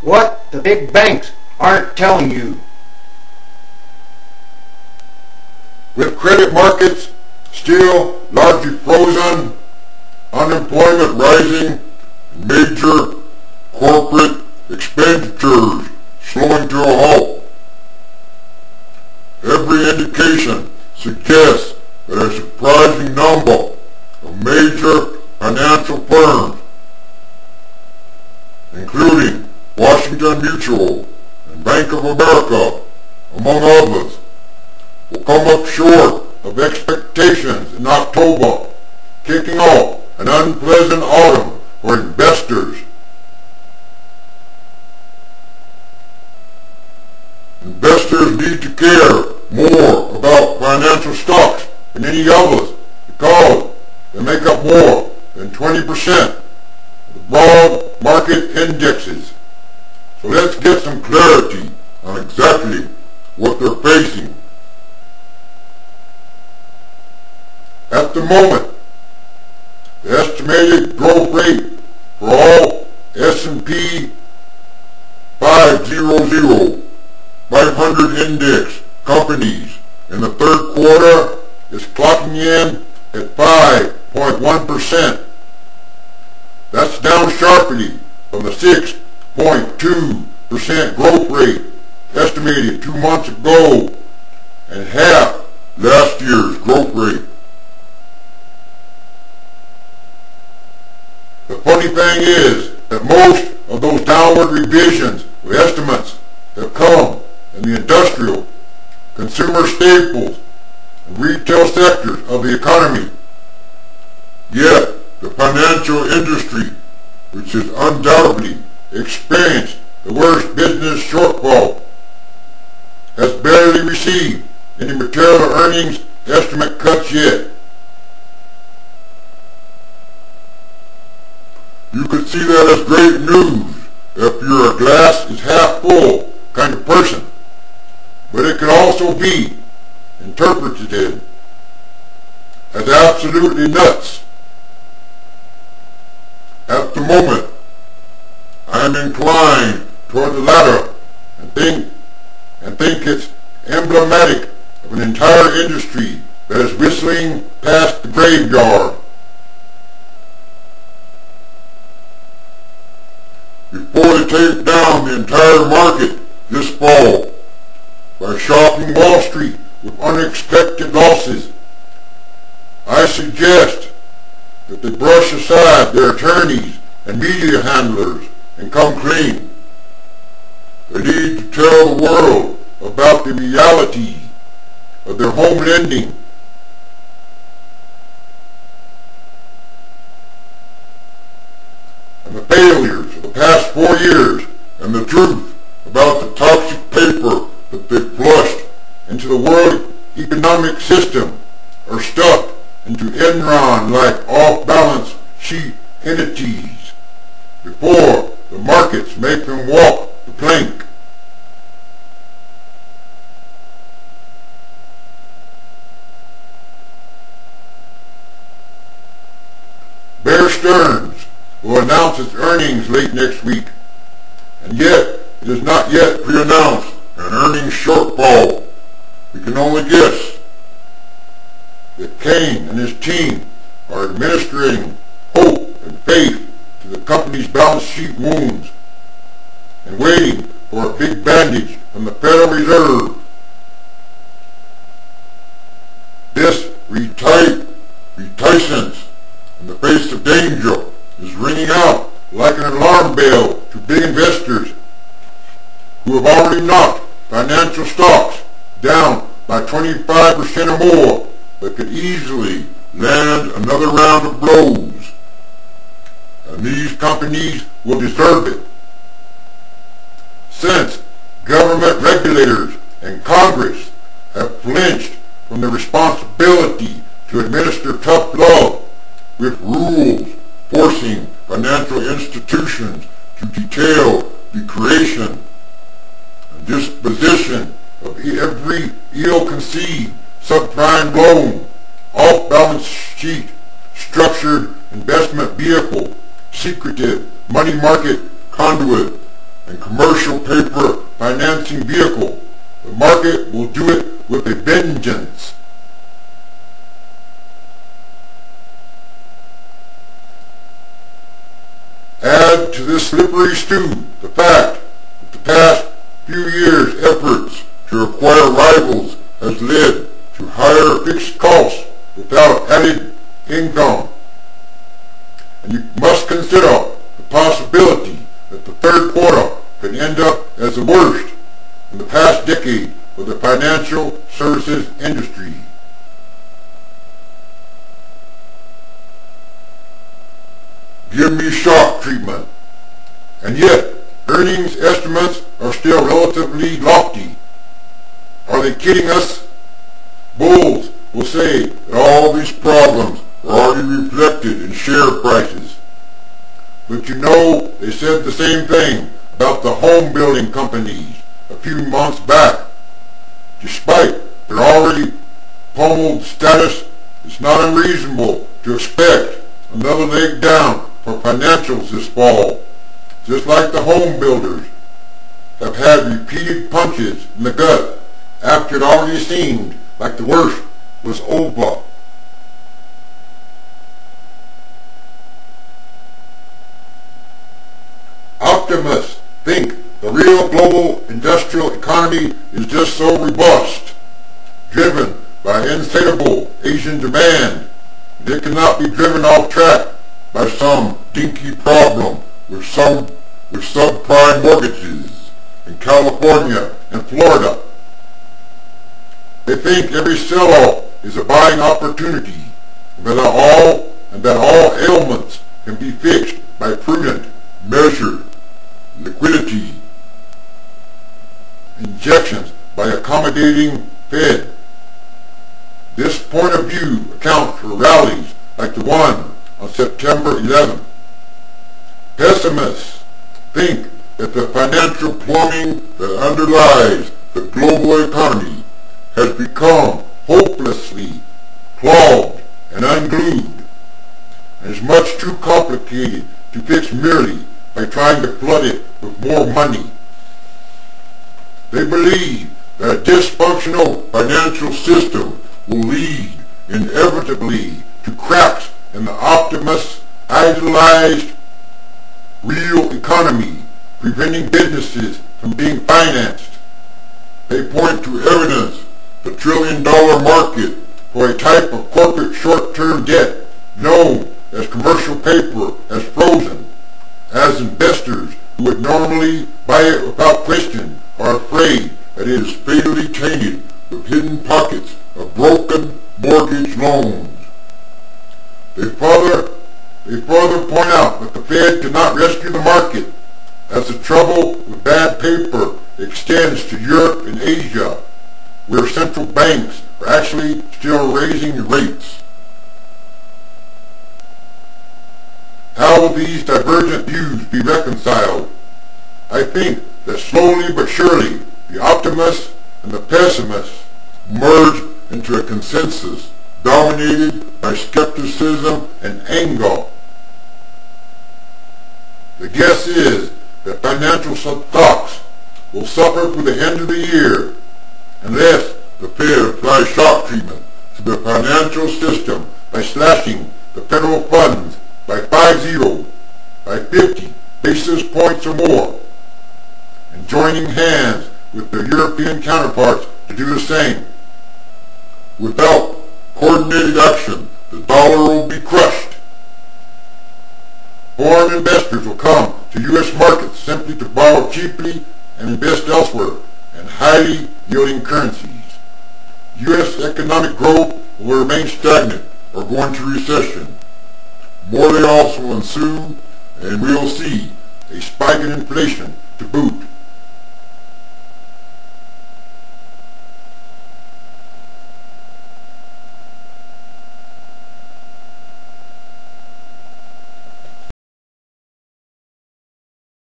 what the big banks aren't telling you. With credit markets still largely frozen, unemployment rising, and major corporate expenditures slowing to a halt, every indication suggests that a surprising number of major financial firms, including Washington Mutual and Bank of America, among others, will come up short of expectations in October, kicking off an unpleasant autumn for investors. Investors need to care more about financial stocks than any others because they make up more than 20% of the broad market indexes. So let's get some clarity on exactly what they're facing. At the moment, the estimated growth rate for all S&P 500 index companies in the third quarter is clocking in at 5.1%. That's down sharply from the 6.2% growth rate estimated 2 months ago and half last year's growth rate. The funny thing is that most of those downward revisions of estimates have come in the industrial, consumer staples, and retail sectors of the economy. Yet, the financial industry, which has undoubtedly experienced the worst business shortfall, has barely received any material earnings estimate cuts yet. You could see that as great news if you're a glass is half full kind of person, but it can also be interpreted as absolutely nuts. At the moment, I am inclined toward the latter and think it's emblematic of an entire industry that is whistling past the graveyard. Before they take down the entire market this fall by shocking Wall Street with unexpected losses, I suggest that they brush aside their attorneys and media handlers and come clean. They need to tell the world about the reality of their home lending. And the failures of the past 4 years and the truth about the toxic paper that they flushed into the world economic system are stuck into Enron-like off-balance sheet entities before the markets make them walk the plank. Bear Stearns will announce its earnings late next week, and yet it is not yet pre-announced an earnings shortfall. We can only guess that Kane and his team are administering hope and faith to the company's balance sheet wounds and waiting for a big bandage from the Federal Reserve. This reticence in the face of danger is ringing out like an alarm bell to big investors who have already knocked financial stocks down by 25% or more, but could easily land another round of blows. And these companies will deserve it, since government regulators and Congress have flinched from the responsibility to administer tough love with rules forcing financial institutions to detail the creation and disposition of every ill-conceived subprime loan, off-balance sheet, structured investment vehicle, secretive money market conduit, and commercial paper financing vehicle. The market will do it with a vengeance. Add to this slippery stew the fact that the past few years' efforts to acquire rivals has led to higher fixed costs without added income. And you must consider the possibility that the third quarter could end up as the worst in the past decade for the financial services industry. Give me shock treatment. And yet, earnings estimates are still relatively lofty. Are they kidding us? Bulls will say that all these problems are already reflected in share prices. But you know, they said the same thing about the home building companies a few months back. Despite their already pummeled status, it's not unreasonable to expect another leg down for financials this fall. Just like the home builders have had repeated punches in the gut after it already seemed like the worst was over. Optimists think the real global industrial economy is just so robust, driven by insatiable Asian demand, that it cannot be driven off track by some dinky problem with subprime mortgages in California and Florida. They think every sell-off is a buying opportunity, and that all ailments can be fixed by prudent, measured liquidity injections by accommodating Fed. This point of view accounts for rallies like the one on September 11th. Pessimists think that the financial plumbing that underlies the global economy has become hopelessly clogged and unglued, and is much too complicated to fix merely by trying to flood it with more money. They believe that a dysfunctional financial system will lead inevitably to cracks in the optimist's idealized real economy, preventing businesses from being financed. They point to evidence the trillion-dollar market for a type of corporate short-term debt known as commercial paper has frozen, as investors who would normally buy it without question are afraid that it is fatally tainted with hidden pockets of broken mortgage loans. They further point out that the Fed cannot rescue the market, as the trouble with bad paper extends to Europe and Asia, where central banks are actually still raising rates. How will these divergent views be reconciled? I think that slowly but surely the optimists and the pessimists merge into a consensus dominated by skepticism and anger. The guess is that financial stocks will suffer through the end of the year unless the Fed applies shock treatment to the financial system by slashing the federal funds by 50 basis points or more, and joining hands with their European counterparts to do the same. Without coordinated action, the dollar will be crushed. Foreign investors will come to U.S. markets simply to borrow cheaply and invest elsewhere in highly yielding currencies. U.S. economic growth will remain stagnant or go into recession. More layoffs will ensue, and we will see a spike in inflation to boot.